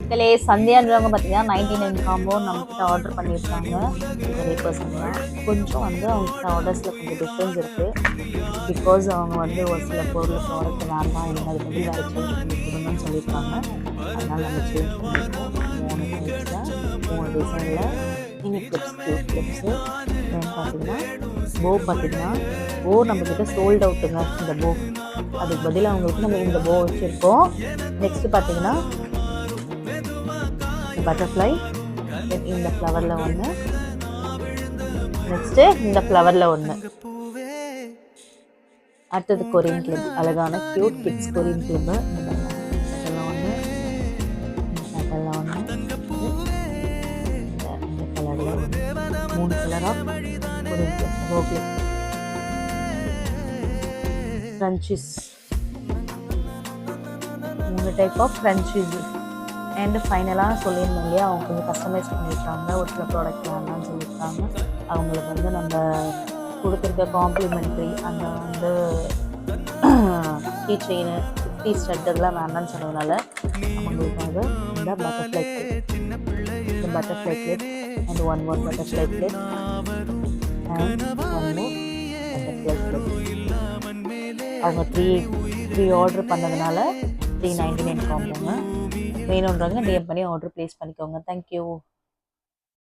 மக்களே சந்தியான்றவங்க பார்த்தீங்கன்னா 99 காம்போ நம்மக்கிட்ட ஆர்டர் பண்ணியிருக்காங்க நிறைய பர்சன்ட்லாம். கொஞ்சம் வந்து அவங்கக்கிட்ட ஆர்டர்ஸில் கொஞ்சம் டிஃப்ரென்ஸ் இருக்குது. பிகாஸ் அவங்க வந்து ஒரு சில பொருள் ப்ராடக்ட் வேண்டாம் இல்லைங்க அது வந்து வேறு சேஞ்ச் பண்ணி கொடுங்கன்னு சொல்லியிருக்காங்க. அதனால் நம்ம சேஞ்ச் பண்ணியிருக்கோம். 3 டைப்ஸில் 3 டிசைனில் மினி கிளிப்ஸ் கிளிப்ஸு தென் பார்த்தீங்கன்னா போ நம்மக்கிட்ட சோல்ட் அவுட்டுங்க. இந்த போ அதுக்கு பதிலாக அவங்களுக்கு நம்ம இந்த போ வச்சுருக்கோம். நெக்ஸ்ட்டு பார்த்தீங்கன்னா பட்டர்ஃப்ளை, இந்த ஃப்ளவரில் ஒன்று, நெக்ஸ்ட்டு இந்த ஃப்ளவரில் ஒன்று, அடுத்தது கொரியன் கிளிப், அழகான க்யூட் கிட்ஸ் கொரியன் கிளிப்பு. இதெல்லாம் ஒன்று, இதெல்லாம் ஒன்று, இந்த கலரில் ஒன்று, 3 colour of Korean clip, row clip, scrunchies, 3 type of scrunchies. And ஃபைனலாக சொல்லியிருந்தோம் இல்லையா, அவங்க கொஞ்சம் கஸ்டமைஸ் பண்ணியிருக்காங்க. ஒரு சில ப்ராடக்ட் வேண்டாம்னு சொல்லியிருக்காங்க. அவங்களுக்கு வந்து நம்ம கொடுத்துருக்க காம்ப்ளிமெண்ட்ரி அந்த வந்து கீ செயின் 50 ஸ்டட் இதெல்லாம் வேண்டாம்னு சொன்னதுனால அவங்களுக்காக இந்த பட்டர்ஃப்ளை கிளிப், இந்த butterfly clip and one more butterfly clip and one more butterfly clip. அவங்க த்ரீ ஆர்டர் பண்ணதுனால 399 காம்போங்க. வேணுன்றவங்க டிஎம் பண்ணி ஆர்டர் ப்ளேஸ் பண்ணிக்கோங்க. தேங்க்யூ.